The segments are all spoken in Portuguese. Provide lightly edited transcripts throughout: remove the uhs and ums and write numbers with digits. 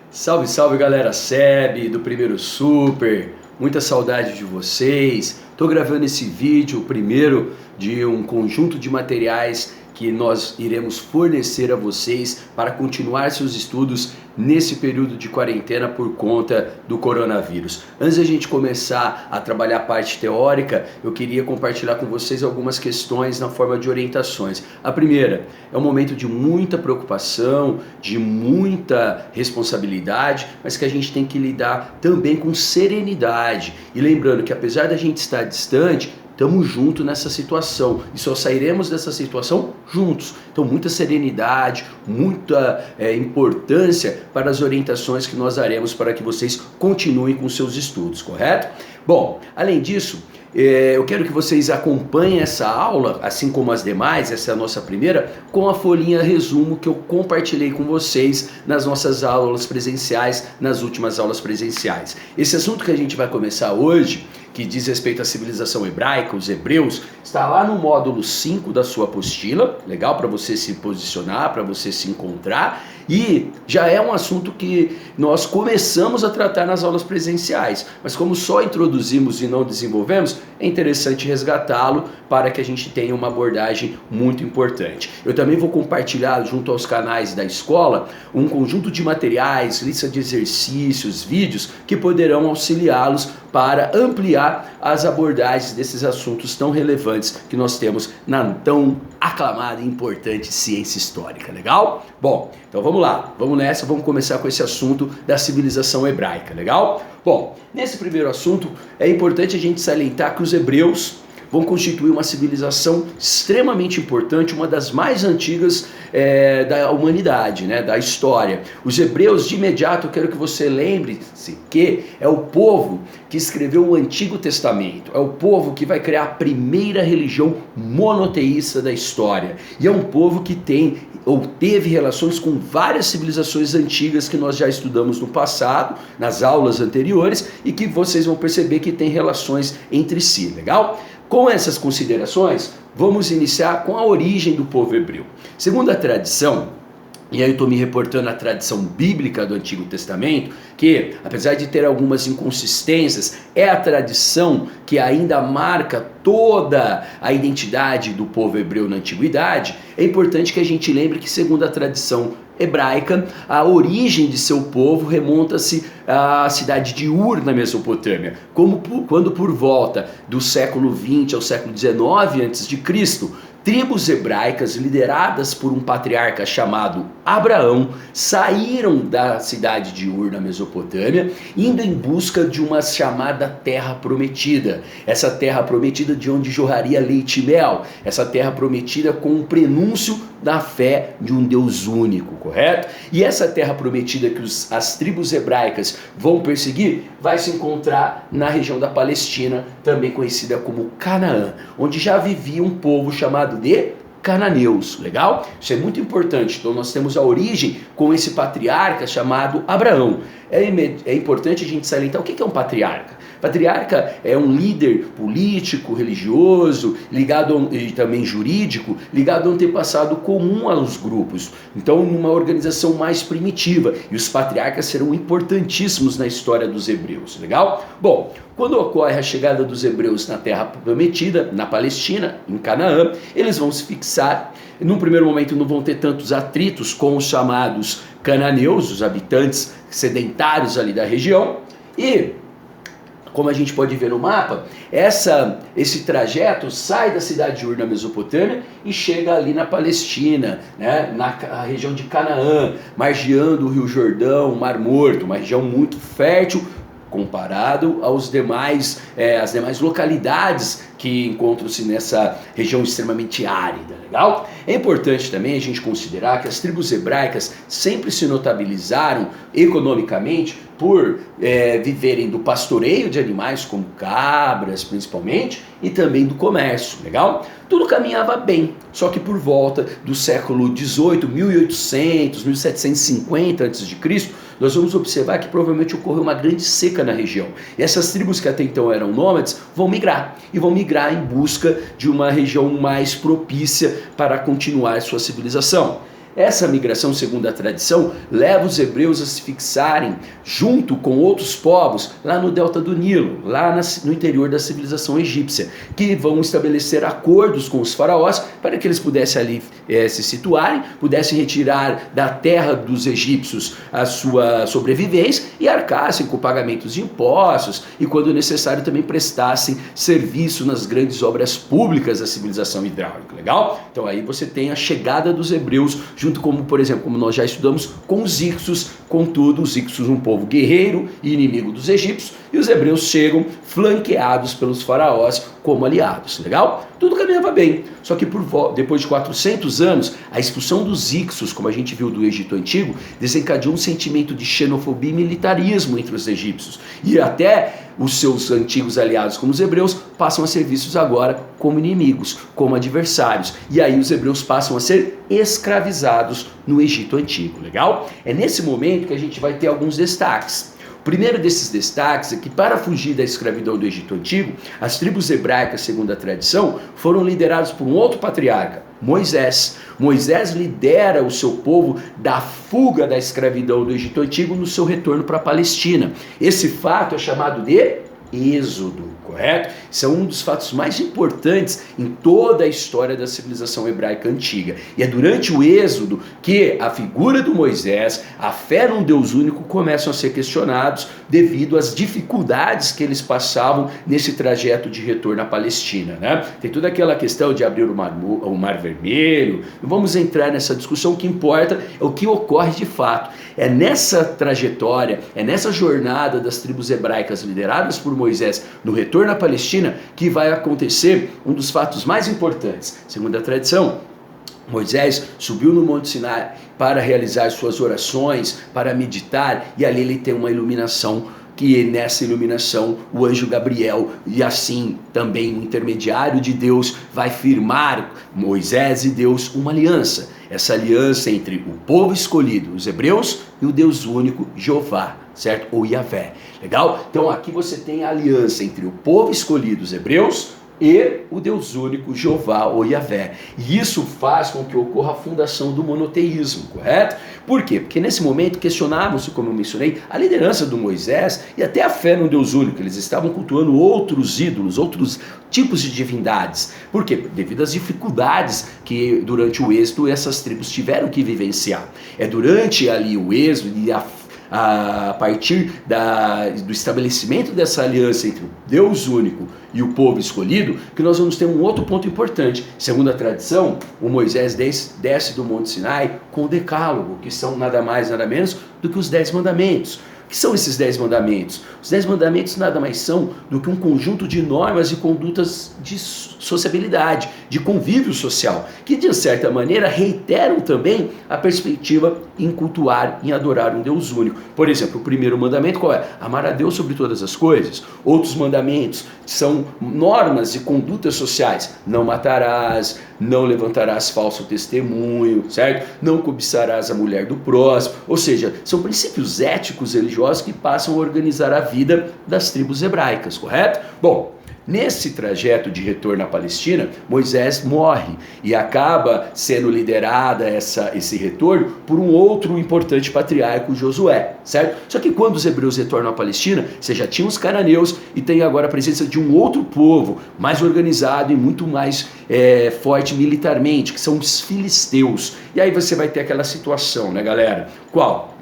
Salve, salve galera SEB do Primeiro Super, muita saudade de vocês. Estou gravando esse vídeo, o primeiro de um conjunto de materiais que nós iremos fornecer a vocês para continuar seus estudos nesse período de quarentena por conta do coronavírus. Antes da gente começar a trabalhar a parte teórica, eu queria compartilhar com vocês algumas questões na forma de orientações. A primeira, é um momento de muita preocupação, de muita responsabilidade, mas que a gente tem que lidar também com serenidade. E lembrando que apesar da gente estar distante, estamos juntos nessa situação e só sairemos dessa situação juntos. Então muita serenidade, muita importância para as orientações que nós daremos para que vocês continuem com seus estudos, correto? Bom, além disso, eu quero que vocês acompanhem essa aula, assim como as demais, essa é a nossa primeira, com a folhinha resumo que eu compartilhei com vocês nas nossas aulas presenciais, nas últimas aulas presenciais. Esse assunto que a gente vai começar hoje, que diz respeito à civilização hebraica, os hebreus, está lá no módulo 5 da sua apostila, legal para você se posicionar, para você se encontrar, e já é um assunto que nós começamos a tratar nas aulas presenciais, mas como só introduzimos e não desenvolvemos, é interessante resgatá-lo para que a gente tenha uma abordagem muito importante. Eu também vou compartilhar junto aos canais da escola um conjunto de materiais, lista de exercícios, vídeos que poderão auxiliá-los para ampliar as abordagens desses assuntos tão relevantes que nós temos na tão aclamada e importante ciência histórica, legal? Bom, então vamos lá, vamos nessa, vamos começar com esse assunto da civilização hebraica, legal? Bom, nesse primeiro assunto é importante a gente salientar que os hebreus vão constituir uma civilização extremamente importante, uma das mais antigas da humanidade, né, da história. Os hebreus, de imediato, eu quero que você lembre-se que é o povo que escreveu o Antigo Testamento, é o povo que vai criar a primeira religião monoteísta da história, e é um povo que tem ou teve relações com várias civilizações antigas que nós já estudamos no passado, nas aulas anteriores, e que vocês vão perceber que tem relações entre si, legal? Com essas considerações, vamos iniciar com a origem do povo hebreu. Segundo a tradição, e aí eu estou me reportando à tradição bíblica do Antigo Testamento, que apesar de ter algumas inconsistências, é a tradição que ainda marca toda a identidade do povo hebreu na antiguidade. É importante que a gente lembre que, segundo a tradição hebraica, a origem de seu povo remonta-se à cidade de Ur, na Mesopotâmia, quando por volta do século 20 ao século 19 a.C., tribos hebraicas lideradas por um patriarca chamado Abraão saíram da cidade de Ur, na Mesopotâmia, indo em busca de uma chamada Terra Prometida. Essa Terra Prometida de onde jorraria leite e mel. Essa Terra Prometida com um prenúncio da fé de um Deus único, correto? E essa Terra Prometida que as tribos hebraicas vão perseguir vai se encontrar na região da Palestina, também conhecida como Canaã, onde já vivia um povo chamado de cananeus, legal? Isso é muito importante. Então nós temos a origem com esse patriarca chamado Abraão. É importante a gente salientar o que é um patriarca. Patriarca é um líder político, religioso, ligado e também jurídico, ligado ao antepassado comum aos grupos. Então, numa organização mais primitiva. E os patriarcas serão importantíssimos na história dos hebreus, legal? Bom, quando ocorre a chegada dos hebreus na Terra Prometida, na Palestina, em Canaã, eles vão se fixar. Num primeiro momento não vão ter tantos atritos com os chamados cananeus, os habitantes sedentários ali da região, e como a gente pode ver no mapa, esse trajeto sai da cidade de Ur, na Mesopotâmia, e chega ali na Palestina, né, na região de Canaã, margeando o Rio Jordão, o Mar Morto, uma região muito fértil, comparado às demais localidades que encontram-se nessa região extremamente árida, legal? É importante também a gente considerar que as tribos hebraicas sempre se notabilizaram economicamente por viverem do pastoreio de animais, como cabras principalmente, e também do comércio, legal? Tudo caminhava bem, só que por volta do século XVIII, 1800, 1750 a.C., nós vamos observar que provavelmente ocorreu uma grande seca na região. E essas tribos que até então eram nômades vão migrar, e vão migrar em busca de uma região mais propícia para continuar sua civilização. Essa migração, segundo a tradição, leva os hebreus a se fixarem junto com outros povos lá no delta do Nilo, lá no interior da civilização egípcia, que vão estabelecer acordos com os faraós para que eles pudessem ali se situarem, pudessem retirar da terra dos egípcios a sua sobrevivência e arcassem com pagamentos de impostos e, quando necessário, também prestassem serviço nas grandes obras públicas da civilização hidráulica. Legal? Então aí você tem a chegada dos hebreus junto com, por exemplo, como nós já estudamos, com os Hicsos. Contudo, os Hicsos, um povo guerreiro e inimigo dos egípcios, e os hebreus chegam flanqueados pelos faraós como aliados. Legal? Tudo caminhava bem, só que depois de 400 anos, a expulsão dos Hicsos, como a gente viu do Egito Antigo, desencadeou um sentimento de xenofobia e militarismo entre os egípcios, e até os seus antigos aliados, como os hebreus, passam a ser vistos agora como inimigos, como adversários, e aí os hebreus passam a ser escravizados no Egito Antigo. Legal? É nesse momento que a gente vai ter alguns destaques. O primeiro desses destaques é que, para fugir da escravidão do Egito Antigo, as tribos hebraicas, segundo a tradição, foram lideradas por um outro patriarca, Moisés. Moisés lidera o seu povo da fuga da escravidão do Egito Antigo no seu retorno para a Palestina. Esse fato é chamado de Êxodo, correto? Isso é um dos fatos mais importantes em toda a história da civilização hebraica antiga. E é durante o Êxodo que a figura do Moisés, a fé num Deus único, começam a ser questionados devido às dificuldades que eles passavam nesse trajeto de retorno à Palestina, né? Tem toda aquela questão de abrir o Mar Vermelho. Não vamos entrar nessa discussão. O que importa é o que ocorre de fato. É nessa trajetória, é nessa jornada das tribos hebraicas lideradas por Moisés no retorno à Palestina que vai acontecer um dos fatos mais importantes. Segundo a tradição, Moisés subiu no Monte Sinai para realizar suas orações, para meditar, e ali ele tem uma iluminação, que nessa iluminação o anjo Gabriel, e assim também o intermediário de Deus, vai firmar Moisés e Deus uma aliança. Essa aliança entre o povo escolhido, os hebreus, e o Deus único, Jeová, certo? Ou Yahvé. Legal? Então aqui você tem a aliança entre o povo escolhido, os hebreus, e o Deus único, Jeová ou Yahvé. E isso faz com que ocorra a fundação do monoteísmo, correto? Por quê? Porque nesse momento questionavam-se, como eu mencionei, a liderança do Moisés e até a fé no Deus único. Eles estavam cultuando outros ídolos, outros tipos de divindades. Por quê? Devido às dificuldades que durante o êxodo essas tribos tiveram que vivenciar. É durante ali o êxodo e a partir do estabelecimento dessa aliança entre o Deus único e o povo escolhido, que nós vamos ter um outro ponto importante. Segundo a tradição, o Moisés desce do Monte Sinai com o decálogo, que são nada mais, nada menos do que os 10 mandamentos. O que são esses 10 mandamentos? Os 10 mandamentos nada mais são do que um conjunto de normas e condutas de sociabilidade, de convívio social, que de certa maneira reiteram também a perspectiva em cultuar, em adorar um Deus único. Por exemplo, o primeiro mandamento qual é? Amar a Deus sobre todas as coisas. Outros mandamentos são normas e condutas sociais. Não matarás, não levantarás falso testemunho, certo? Não cobiçarás a mulher do próximo. Ou seja, são princípios éticos religiosos que passam a organizar a vida das tribos hebraicas, correto? Bom, nesse trajeto de retorno à Palestina, Moisés morre e acaba sendo liderada esse retorno por um outro importante patriarca, Josué, certo? Só que quando os hebreus retornam à Palestina, você já tinha os cananeus e tem agora a presença de um outro povo, mais organizado e muito mais forte militarmente, que são os filisteus. E aí você vai ter aquela situação, né, galera? Qual?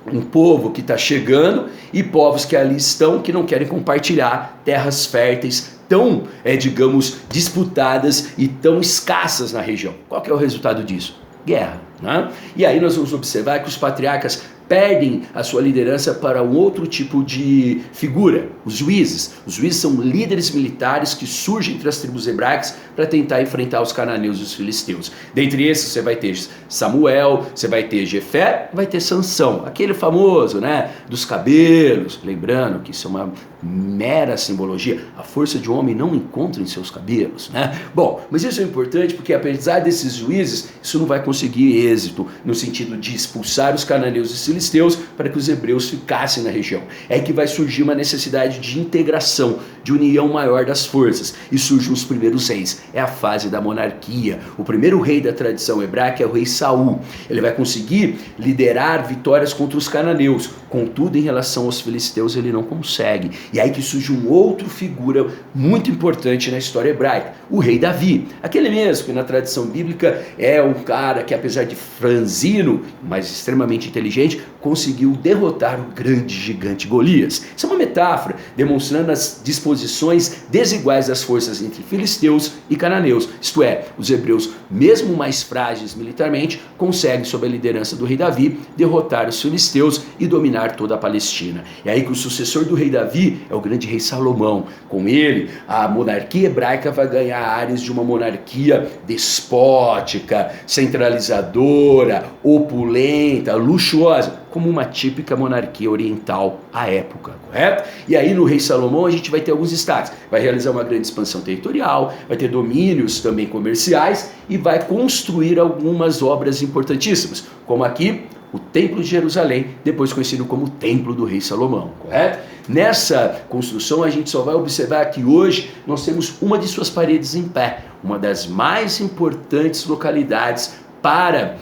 Um povo que está chegando e povos que ali estão que não querem compartilhar terras férteis tão, digamos, disputadas e tão escassas na região. Qual que é o resultado disso? Guerra, né? E aí nós vamos observar que os patriarcas perdem a sua liderança para um outro tipo de figura, os juízes. Os juízes são líderes militares que surgem entre as tribos hebraicas para tentar enfrentar os cananeus e os filisteus. Dentre esses você vai ter Samuel, você vai ter Jefé, vai ter Sansão, aquele famoso, né, dos cabelos, lembrando que isso é uma mera simbologia, a força de um homem não encontra em seus cabelos, né? Bom, mas isso é importante porque apesar desses juízes, isso não vai conseguir êxito no sentido de expulsar os cananeus e filisteus para que os hebreus ficassem na região. É aí que vai surgir uma necessidade de integração, de união maior das forças, e surgem os primeiros reis. É a fase da monarquia. O primeiro rei da tradição hebraica é o rei Saul. Ele vai conseguir liderar vitórias contra os cananeus, contudo, em relação aos filisteus, ele não consegue. E é aí que surge uma outra figura muito importante na história hebraica, o rei Davi. Aquele mesmo que na tradição bíblica é um cara que, apesar de franzino, mas extremamente inteligente, conseguiu derrotar o grande gigante Golias. Isso é uma metáfora, demonstrando as disposições desiguais das forças entre filisteus e cananeus. Isto é, os hebreus, mesmo mais frágeis militarmente, conseguem, sob a liderança do rei Davi, derrotar os filisteus e dominar toda a Palestina. É aí que o sucessor do rei Davi é o grande rei Salomão. Com ele, a monarquia hebraica vai ganhar áreas de uma monarquia despótica, centralizadora, opulenta, luxuosa, como uma típica monarquia oriental à época, correto? E aí no rei Salomão a gente vai ter alguns destaques. Vai realizar uma grande expansão territorial, vai ter domínios também comerciais e vai construir algumas obras importantíssimas, como aqui o Templo de Jerusalém, depois conhecido como Templo do Rei Salomão, correto? Nessa construção a gente só vai observar que hoje nós temos uma de suas paredes em pé, uma das mais importantes localidades para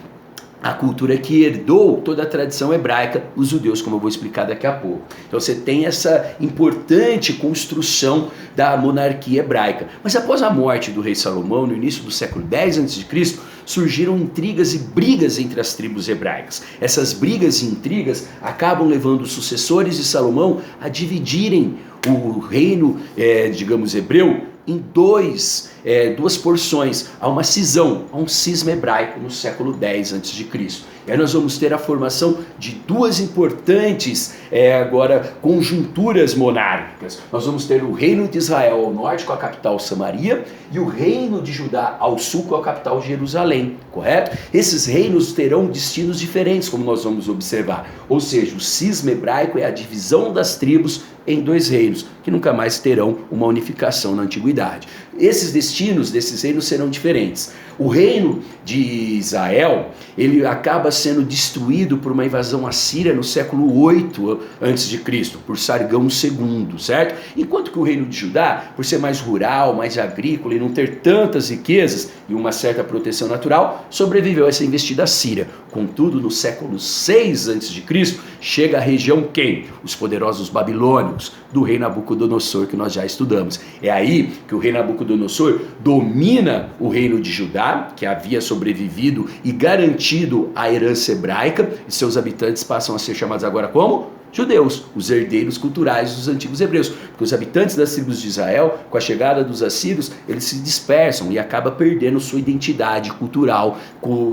a cultura que herdou toda a tradição hebraica, os judeus, como eu vou explicar daqui a pouco. Então você tem essa importante construção da monarquia hebraica. Mas após a morte do rei Salomão, no início do século X a.C., surgiram intrigas e brigas entre as tribos hebraicas. Essas brigas e intrigas acabam levando os sucessores de Salomão a dividirem o reino, digamos, hebreu, em duas porções. Há uma cisão, há um cisma hebraico no século X a.C. E aí nós vamos ter a formação de duas importantes agora conjunturas monárquicas. Nós vamos ter o reino de Israel ao norte, com a capital Samaria, e o reino de Judá ao sul, com a capital Jerusalém, correto? Esses reinos terão destinos diferentes, como nós vamos observar. Ou seja, o cisma hebraico é a divisão das tribos em dois reinos, que nunca mais terão uma unificação na antiguidade. Esses destinos desses reinos serão diferentes. O reino de Israel, ele acaba sendo destruído por uma invasão assíria no século 8 a.C., por Sargão II, certo? Enquanto que o reino de Judá, por ser mais rural, mais agrícola e não ter tantas riquezas e uma certa proteção natural, sobreviveu a essa investida assíria. Contudo, no século 6 a.C., chega a região quem? Os poderosos babilônios, do rei Nabucodonosor, que nós já estudamos. É aí que o rei Nabucodonosor domina o reino de Judá, que havia sobrevivido e garantido a herança hebraica, e seus habitantes passam a ser chamados agora como? Judeus, os herdeiros culturais dos antigos hebreus, porque os habitantes das tribos de Israel, com a chegada dos assírios, eles se dispersam e acabam perdendo sua identidade cultural,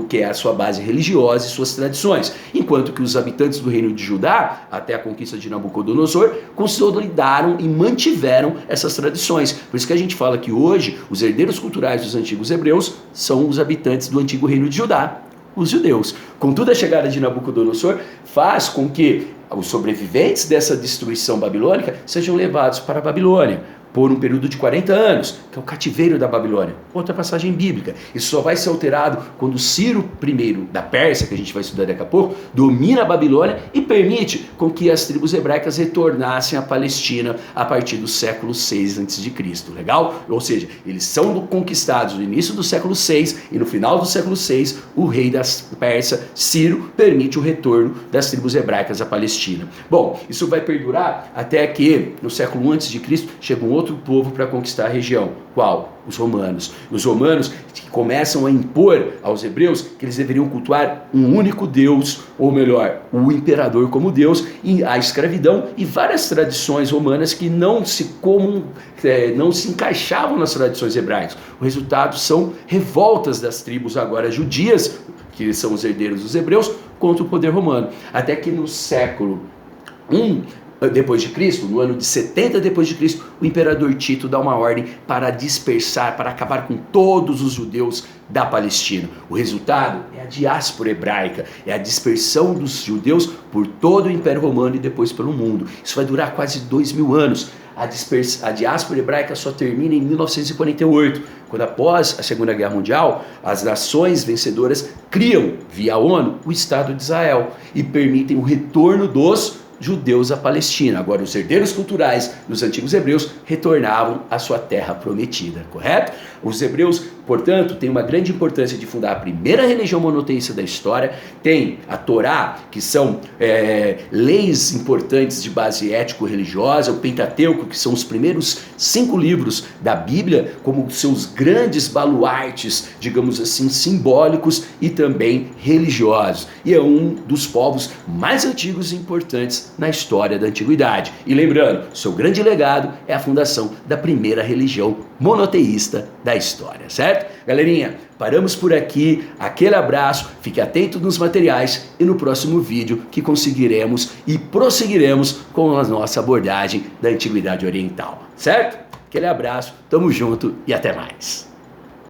que é a sua base religiosa e suas tradições, enquanto que os habitantes do reino de Judá, até a conquista de Nabucodonosor, consolidaram e mantiveram essas tradições. Por isso que a gente fala que hoje os herdeiros culturais dos antigos hebreus são os habitantes do antigo reino de Judá, os judeus. Contudo, a chegada de Nabucodonosor faz com que os sobreviventes dessa destruição babilônica sejam levados para a Babilônia por um período de 40 anos, que é o cativeiro da Babilônia. Outra passagem bíblica. Isso só vai ser alterado quando Ciro I da Pérsia, que a gente vai estudar daqui a pouco, domina a Babilônia e permite com que as tribos hebraicas retornassem à Palestina a partir do século 6 a.C. Legal? Ou seja, eles são conquistados no início do século 6 e no final do século 6, o rei da Pérsia, Ciro, permite o retorno das tribos hebraicas à Palestina. Bom, isso vai perdurar até que no século 1 a.C. chega um outro povo para conquistar a região. Qual? Os romanos. Os romanos que começam a impor aos hebreus que eles deveriam cultuar um único Deus, ou melhor, o imperador como Deus, e a escravidão e várias tradições romanas que não se encaixavam nas tradições hebraicas. O resultado são revoltas das tribos agora judias, que são os herdeiros dos hebreus, contra o poder romano. Até que no século I depois de Cristo, no ano de 70 depois de Cristo, o imperador Tito dá uma ordem para dispersar, para acabar com todos os judeus da Palestina. O resultado é a diáspora hebraica, é a dispersão dos judeus por todo o Império Romano e depois pelo mundo. Isso vai durar quase 2000 anos. A diáspora hebraica só termina em 1948, quando após a Segunda Guerra Mundial, as nações vencedoras criam, via ONU, o Estado de Israel e permitem o retorno dos judeus à Palestina. Agora, os herdeiros culturais dos antigos hebreus retornavam à sua terra prometida, correto? Os hebreus, portanto, têm uma grande importância de fundar a primeira religião monoteísta da história, tem a Torá, que são leis importantes de base ético-religiosa, o Pentateuco, que são os primeiros 5 livros da Bíblia, como seus grandes baluartes, digamos assim, simbólicos e também religiosos. E é um dos povos mais antigos e importantes na história da antiguidade. E lembrando, seu grande legado é a fundação da primeira religião monoteísta da história, certo? Galerinha, paramos por aqui, aquele abraço, fique atento nos materiais e no próximo vídeo que conseguiremos e prosseguiremos com a nossa abordagem da antiguidade oriental, certo? Aquele abraço, tamo junto e até mais.